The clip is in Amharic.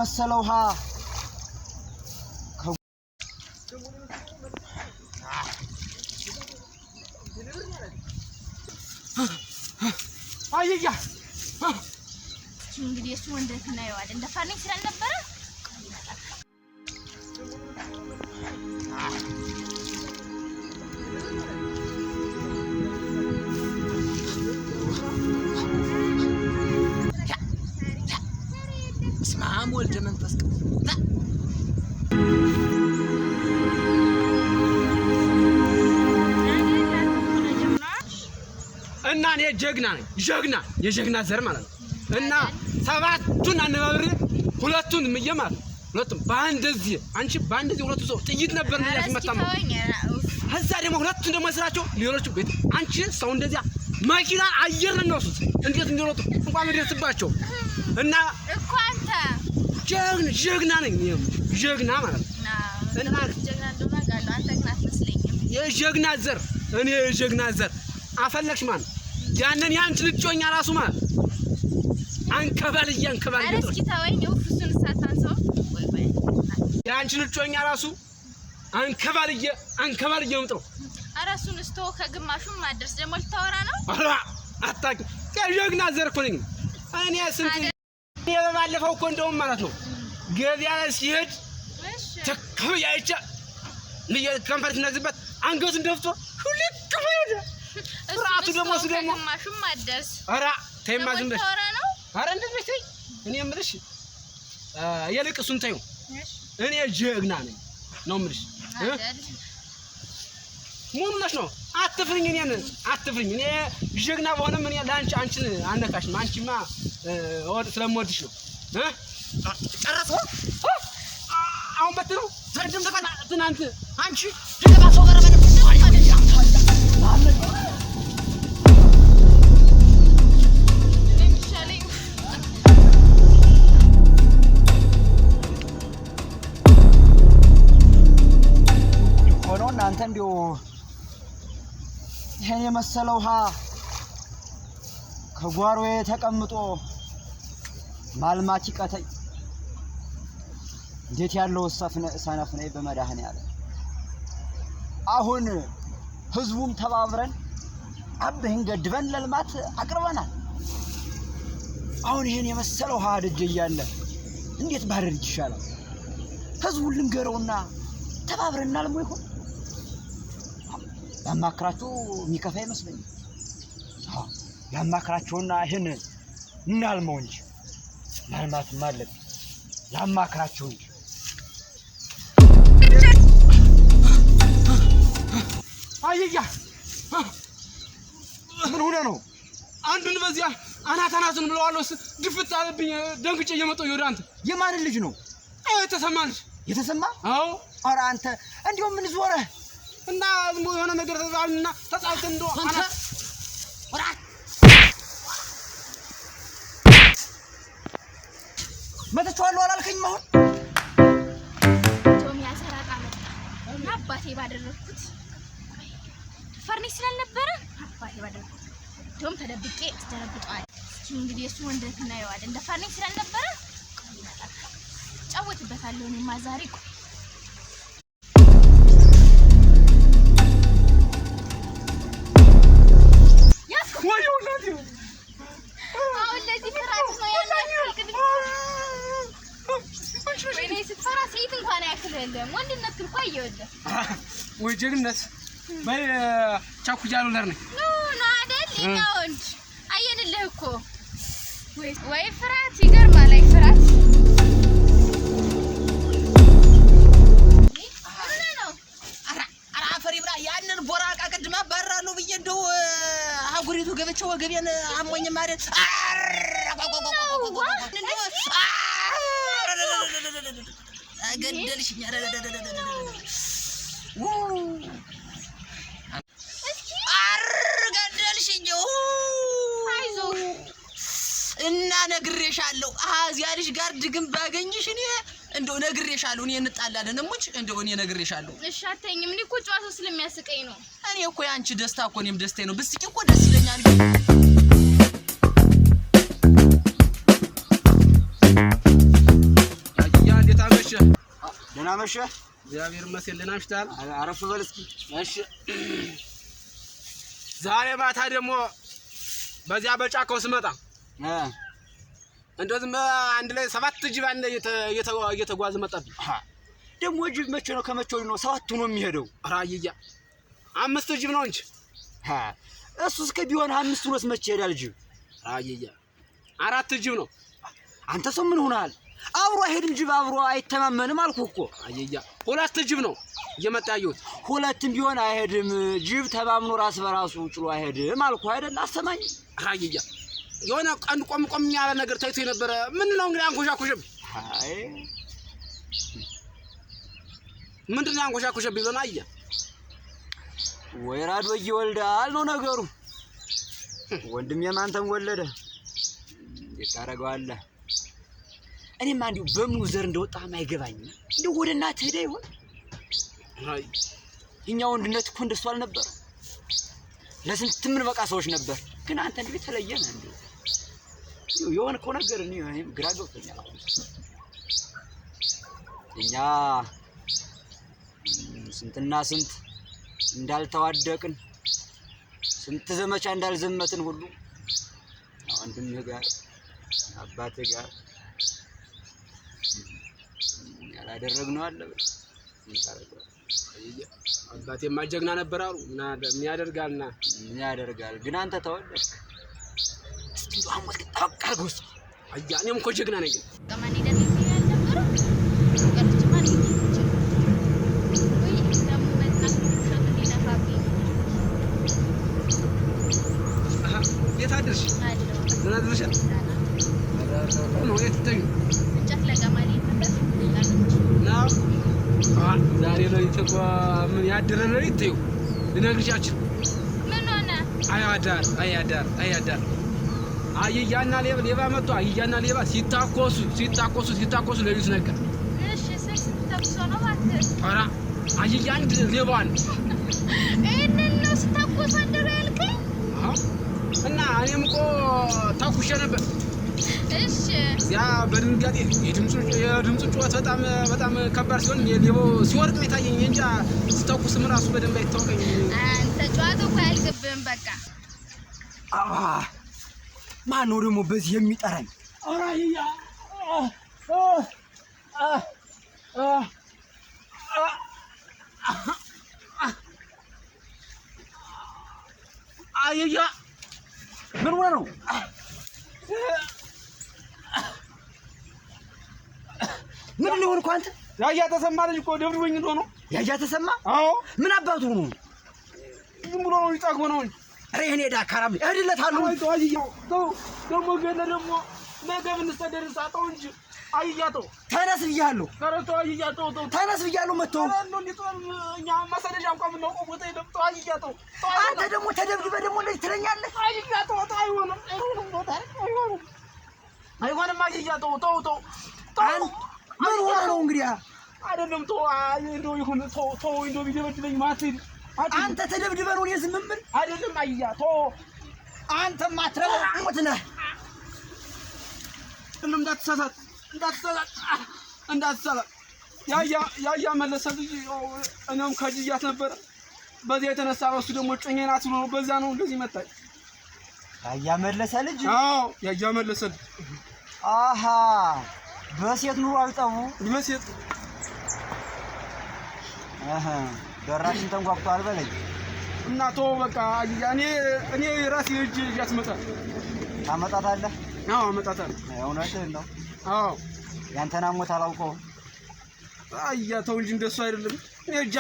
የመሰለ ውሃ አየያ እንግዲህ እሱ እንደተና ይዋል እንደፋነኝ ስላልነበረ اسمع ولد منفس እና እኔ ጀግና ነኝ የጀግና ዘር ማለት ነው እና ሰባቱን አንባብሬ ሁለቱን ምየማት ሁለቱም ባንደዚህ አንቺ ባንደዚህ ሁለቱ ሰው ጥይት ነበር እንደዚህ ያስመጣም ከዛ ደግሞ ሁለቱን ደግሞ ስራቸው ሌሎቹ ቤት አንቺ ሰው እንደዚያ ማኪና አየር ነው የሚወስዱት እንዴት እንደሮጡ እንኳን እንደርስባቸው እና እኮ አንተ ጀግና ነኝ ጀግና ማለት እና ጀግና እንደሆነ አውቃለሁ አንተ ግን አትመስለኝም የጀግና ዘር እኔ የጀግና ዘር አፈለክሽ ማን ያንን ያንቺ ልጆኛ ራሱ ማለት አንከባል አረስኪ ታወኝ የውፍሱን ሳታንሰው ወይ ያንቺ ልጆኛ ራሱ አንከባል ምጥረው አራሱን እስቶ ከግማሹም ማድረስ ደግሞ ልታወራ ነው አራ አታቂ የጀግና ዘር እኮ ነኝ እኔ ስንት የባለፈው እኮ እንደውም ማለት ነው ገበያ ሲሄድ ተከው ያይቻ ለከምፈርት ነዝበት አንገቱን ደፍቶ ሁለት ከፈለ ራቱ ደግሞ ግማሹም ማድረስ አራ ተይማዝም ደስ ታወራ ነው አራ እንደዚህ ተይ እኔ የምልሽ የልቅሱን ተይው እኔ ጀግና ነኝ ነው የምልሽ ምን ነሽ ነው አትፍሪኝ እኔን አትፍሪኝ እኔ ጀግና በሆነም እኔ ላንቺ አንቺን አነካሽም አንቺማ ስለምወድሽ ነው ጨረሰው አሁን በትነው ዘርድም ተቀና ትናንት አንቺ ደጋ ሰው ጋር ማለት እናንተ እንዲው ይሄን የመሰለ ውሃ ከጓሮዬ ተቀምጦ ማልማት ይቀተኝ እንዴት ያለው ሰነፍ ነኝ በመድኃኒዓለም አሁን ህዝቡም ተባብረን አብህን ገድበን ለልማት አቅርበናል አሁን ይሄን የመሰለ ውሃ ደጅ እያለ እንዴት ባረድ ይሻላል ህዝቡን ልንገረውና ተባብረን እናልሞ ይሆን ያማክራችሁ የሚከፋ ይመስለኛል ያማክራችሁና ይሄን እናልመው እንጂ ማልማት ማለት ያማክራችሁ እንጂ አየያ ምን ሆነ ነው አንዱን በዚያ አናታናቱን ብለዋለስ ድፍት አለብኝ ደንግጬ እየመጣሁ ይወደ አንተ የማን ልጅ ነው ተሰማልሽ የተሰማ አዎ ኧረ አንተ እንዴው ምን ዞረ እና ዝም ብሎ የሆነ ነገር ተዛልና ተጻልተን እንደው አና ወራ መተቻለሁ አላልከኝም አሁን ቶም ያሰራጣ መጣ እና አባቴ ባደረኩት ፈርኒስ ስላልነበረ አባቴ ባደረኩት ቶም ተደብቄ ተደብጧል እንግዲህ እሱ እንደተና ይዋል እንደ ፈርኒስ ስላልነበረ ጫወትበታለሁ እኔ ማዛሪ ወንድነት እንኳን ይወደ ወይ ጀግነት በይ ቻኩጃሉ ለርነ ኖ አይደል ይወንድ አየንልህ እኮ ወይ ፍራት ይገርማል አይ ፍራት አራ ፈሪብራ ያንን ቦራቃ ቀድማ ባራለው ብዬ እንደው አጉሪቱ ገበቸው ወገቤን አሞኝ ማለት ገደልሽኝ ገደልሽኝ አይዞህ እና ነግሬሻለሁ አዚያ ልጅ ጋር ድግም ባገኝሽ እኔ እንደው ነግሬሻለሁ እኔ እንጣላለን እሙች እንደው እኔ ነግሬሻለሁ እሺ አተኝም እኔ እኮ ጨዋታው ስለሚያስቀኝ ነው እኔ እኮ ያንቺ ደስታ እኮ እኔም ደስታዬ ነው ብስቂ እኮ ደስ ይለኛል መሸህ? እግዚአብሔር ይመስገን ደህና አምሽተሃል? አረፍ በል እስኪ። እሺ ዛሬ ማታ ደግሞ በዚያ በጫካው ስመጣ እንደው ዝም አንድ ላይ 7 ጅብ አንድ እየተጓዘ መጣብኝ። ደግሞ ጅብ መቼ ነው ከመቼው ነው 7 ሆኖ የሚሄደው? ኧረ አየያ 5 ጅብ ነው እንጂ እሱ እስከ ቢሆን 5 ሆኖስ መቼ ይሄዳል ጅብ? አየያ 4 ጅብ ነው። አንተ ሰው ምን ሆነሃል? አብሮ አይሄድም ጅብ አብሮ አይተማመንም አልኩህ እኮ። አየያ 2 ጅብ ነው እየመጣ ያየሁት። 2ም ቢሆን አይሄድም ጅብ ተባምኖ ራስ በራሱ ጭሎ አይሄድም አልኩህ አይደል? አሰማኝ። አየያ የሆነ ቀን ቆም ያለ ነገር ታይቶ የነበረ ምን ነው እንግዲህ አንኮሻኮሸብ? አይ ምንድን ነው አንኮሻኮሸብ ይዘና አያ ወይ ራዶ ይወልዳል ነው ነገሩ። ወንድም የማንተም ወለደ እንዴት ታረጋዋለህ? እኔማ እንዲሁ በምኑ ዘር እንደወጣህም አይገባኝም። እንደው ወደ እናትህ ሄደህ ይሆን? አይ እኛ ወንድነት እኮ እንደሱ አልነበረ። ለስንት ምን በቃ ሰዎች ነበር። ግን አንተ እንዴ ተለየ ነህ እንዴ? የሆነ እኮ ነገር እኔም ግራ ገብቶኛል። እኛ ስንትና ስንት እንዳልተዋደቅን ስንት ዘመቻ እንዳልዘመትን ሁሉ ወንድምህ ጋር አባትህ ጋር ያላደረግነው አለ ምን ታረጋለህ? አባቴማ ጀግና ነበር አሉ። ምን ያደርጋል ግን አንተ ተወለድክ። እስኪ አሞት ተቀርጎስ አያ እኔም እኮ ጀግና ነኝ። ከማን ይደል ይያል ነበር ገርጭ ማን ይችላል ወይ ደሞ መጣት ሊነፋቢ የታደርሽ ለናድርሽ ነው የትተኝ እንጨት ለገማሊ ነበር ነው ዛሬ ነው ይተቋ ምን ያደረ ነው ይተዩ ልነግርሻችሁ ምን ሆነ? አያዳር አየያና ሌባ መጥቶ አየያና ሌባ ሲታኮሱ ለሊት ነገር። እሺ ሲታኮሱ ነው ማለት ኧረ አየያን ሌባን እነን ነው ሲታኮሱ እንደው ያልከኝ? እና እኔም እኮ ታኩሼ ነበር። እሺ ያ በድንጋጤ የድምፁ ጩኸት በጣም ከባድ ሲሆን የሌባው ሲወርቅ ነው የታየኝ እንጂ ሲታኮስም ራሱ በደንብ አይታወቀኝ። አንተ ጨዋታው እኮ አያልቅብህም በቃ። ማን ነው ደግሞ በዚህ የሚጠራኝ? ኧረ አየያ አየያ ምን ሆነ ነው? ምን ሊሆን እኮ አንተ? ያያ ተሰማ ልጅ እኮ ደብድቦኝ እንደሆነ። ያያ ተሰማ? አዎ። ምን አባቱ ነው? ዝም ብሎ ነው ይጣግቦ ነው እንጂ። አረ እኔ ዳካራም እሄድለታለሁ። አይ ተው አየያው ተው ደግሞ ገለ ደግሞ ነገ ብንስተደርስ አጣው እንጂ አየያው ተነስ ብያለሁ። ኧረ ተው አየያው ተው ተነስ ብያለሁ። መተው ነው እንዴት እኛ መሰለጃ እንኳን ምን ነው ቆቦታ ይደም ተው አየያው አንተ ደግሞ ተደብድበ ደግሞ እንደዚህ ትለኛለህ? አየያው ተው አይሆንም አየያው ተው ምን ሆነ ነው እንግዲህ? አይደለም ተው እንደው ይሁን ተው እንደው ቢደበድበኝ ማትል አንተ ተደብድበ ነው እኔ ዝም ምን አይደለም አየያው ተው አንተ ማትረባ ሞት ነህ። እንዳትሳሳት ያያ መለሰ ልጅ እኔም ከጅያት ነበር። በዚያ የተነሳ እሱ ደግሞ ጮኜ ናት ብሎ በዛ ነው እንደዚህ መጣኝ። ያያ መለሰ ልጅ? አዎ ያያ መለሰ ልጅ። አሃ በሴት ኑሮ አልጠቡ በሴት ደራሽን ተንጓግቷል በለኝ እና ተው በቃ እኔ ራሴ እጅ ያስመጣል። ታመጣታለህ? አዎ አመጣታለሁ። እውነትህን ነው? አዎ ያንተን አሞት አላውቀውም። አያ ተው እንጂ እንደሱ አይደለም እኔ እጃ